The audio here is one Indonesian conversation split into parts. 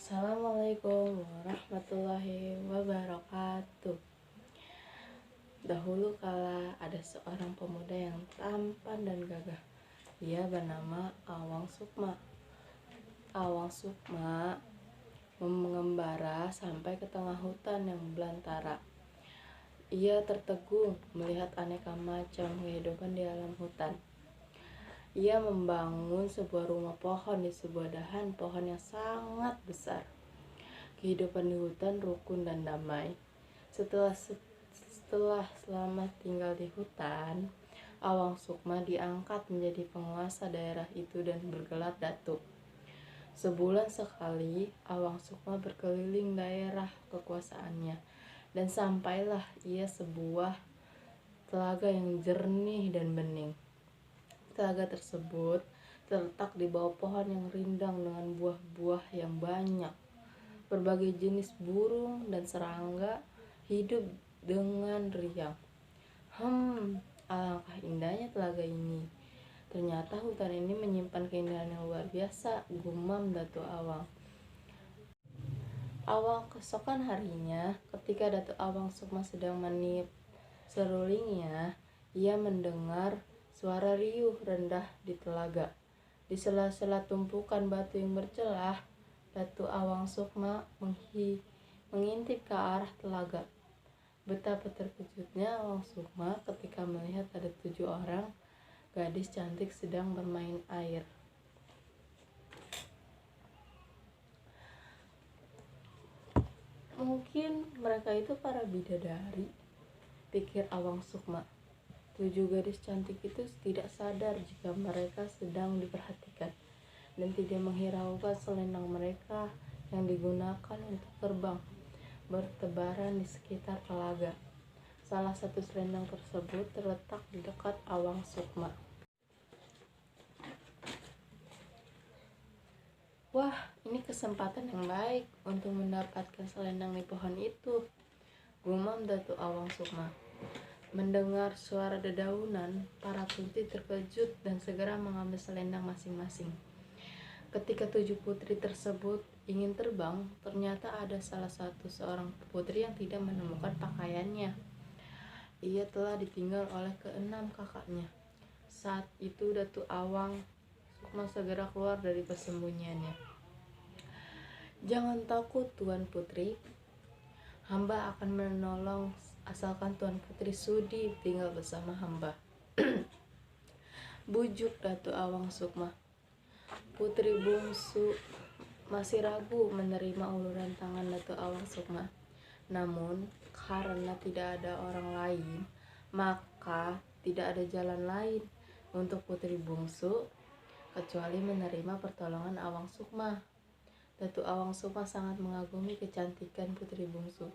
Assalamualaikum warahmatullahi wabarakatuh. Dahulu kala ada seorang pemuda yang tampan dan gagah. Ia bernama Awang Sukma. Awang Sukma mengembara sampai ke tengah hutan yang belantara. Ia tertegun melihat aneka macam kehidupan di alam hutan. Ia membangun sebuah rumah pohon di sebuah dahan pohon yang sangat besar. Kehidupan di hutan rukun dan damai. Setelah lama tinggal di hutan, Awang Sukma diangkat menjadi penguasa daerah itu dan bergelar datuk. Sebulan sekali, Awang Sukma berkeliling daerah kekuasaannya dan sampailah ia sebuah telaga yang jernih dan bening. Telaga tersebut terletak di bawah pohon yang rindang dengan buah-buah yang banyak. Berbagai jenis burung dan serangga hidup dengan riang. Alangkah indahnya telaga ini. Ternyata hutan ini menyimpan keindahan yang luar biasa, gumam Datuk Awang. Keesokan harinya, ketika Datuk Awang Sukma sedang meniup serulingnya, ia mendengar suara riuh rendah di telaga. Di sela-sela tumpukan batu yang bercelah, Datuk Awang Sukma mengintip ke arah telaga. Betapa terkejutnya Awang Sukma ketika melihat ada 7 orang gadis cantik sedang bermain air. Mungkin mereka itu para bidadari, pikir Awang Sukma. 7 gadis cantik itu tidak sadar jika mereka sedang diperhatikan dan tidak menghiraukan selendang mereka yang digunakan untuk terbang bertebaran di sekitar telaga. Salah satu selendang tersebut terletak di dekat Awang Sukma. Wah, ini kesempatan yang baik untuk mendapatkan selendang di pohon itu, gumam Datuk Awang Sukma. Mendengar suara dedaunan, para putri terkejut dan segera mengambil selendang masing-masing. Ketika 7 putri tersebut ingin terbang, ternyata ada seorang putri yang tidak menemukan pakaiannya. Ia telah ditinggal oleh ke-6 kakaknya. Saat itu Datuk Awang Sukma segera keluar dari persembunyiannya. Jangan takut Tuan Putri, hamba akan menolong asalkan Tuan Putri sudi tinggal bersama hamba. Bujuk Datuk Awang Sukma. Putri bungsu masih ragu menerima uluran tangan Datuk Awang Sukma. Namun karena tidak ada orang lain, maka tidak ada jalan lain untuk putri bungsu kecuali menerima pertolongan Awang Sukma. Datuk Awang Sukma sangat mengagumi kecantikan putri bungsu.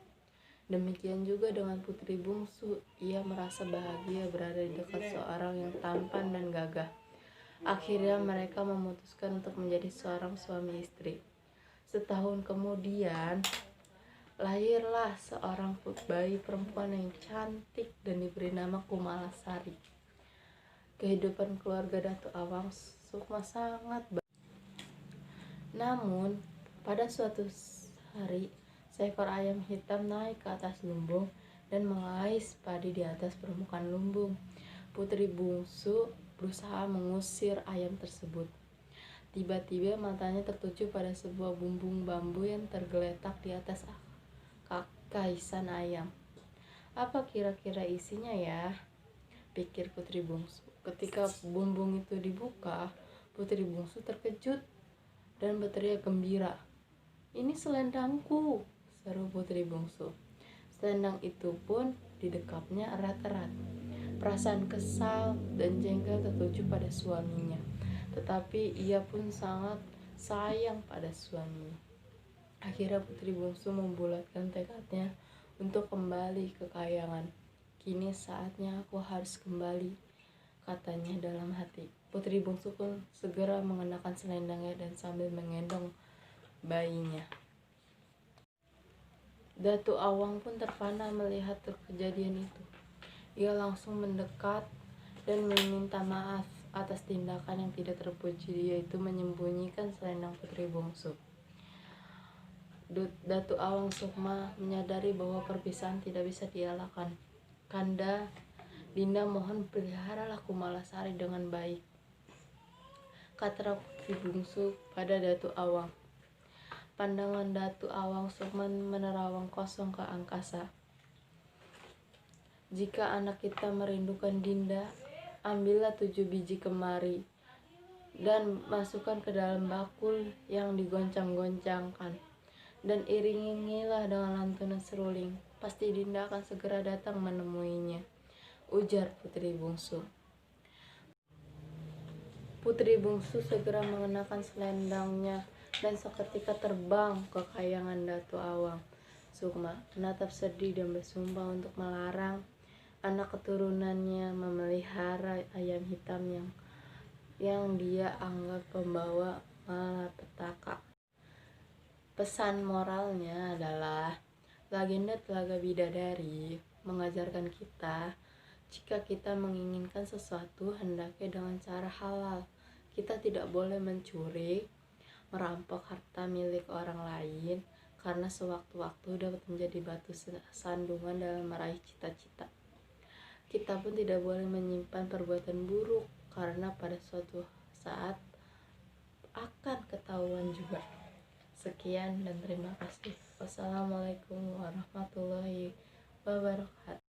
Demikian juga dengan putri bungsu, ia merasa bahagia berada di dekat seorang yang tampan dan gagah. Akhirnya mereka memutuskan untuk menjadi seorang suami istri. Setahun kemudian, lahirlah seorang bayi perempuan yang cantik dan diberi nama Kumalasari. Kehidupan keluarga Datuk Awang Sukma sangat baik. Namun, pada suatu hari, seekor ayam hitam naik ke atas lumbung dan mengais padi di atas permukaan lumbung. Putri bungsu berusaha mengusir ayam tersebut. Tiba-tiba matanya tertuju pada sebuah bumbung bambu yang tergeletak di atas kaisan ayam. Apa kira-kira isinya ya? Pikir putri bungsu. Ketika bumbung itu dibuka, putri bungsu terkejut dan berteriak gembira. Ini selendangku, seru putri bungsu. Selendang itu pun didekapnya erat-erat. Perasaan kesal dan jengkel tertuju pada suaminya, tetapi ia pun sangat sayang pada suaminya. Akhirnya putri bungsu membulatkan tekadnya untuk kembali ke kayangan. Kini saatnya aku harus kembali, katanya dalam hati. Putri bungsu pun segera mengenakan selendangnya dan sambil menggendong bayinya. Datuk Awang pun terpana melihat kejadian itu. Ia langsung mendekat dan meminta maaf atas tindakan yang tidak terpuji, yaitu menyembunyikan selendang putri bungsu. Datu Awang Sukma menyadari bahwa perpisahan tidak bisa dielakkan. Kanda, Dinda mohon peliharalah Kumalasari dengan baik, kata putri bungsu pada Datu Awang. Pandangan Datu Awang Sukma menerawang kosong ke angkasa. Jika anak kita merindukan Dinda, ambillah 7 biji kemari dan masukkan ke dalam bakul yang digoncang-goncangkan, dan iringilah dengan lantunan seruling. Pasti Dinda akan segera datang menemuinya, ujar putri bungsu. Putri bungsu segera mengenakan selendangnya dan seketika terbang ke kayangan Datu Awang Sukma, menatap sedih dan bersumpah untuk melarang anak keturunannya memelihara ayam hitam yang dia anggap pembawa malapetaka. Pesan moralnya adalah legenda Telaga Bidadari mengajarkan kita, jika kita menginginkan sesuatu hendaknya dengan cara halal. Kita tidak boleh mencuri, merampok harta milik orang lain, karena sewaktu-waktu dapat menjadi batu sandungan dalam meraih cita-cita. Kita pun tidak boleh menyimpan perbuatan buruk, karena pada suatu saat akan ketahuan juga. Sekian dan terima kasih. Wassalamualaikum warahmatullahi wabarakatuh.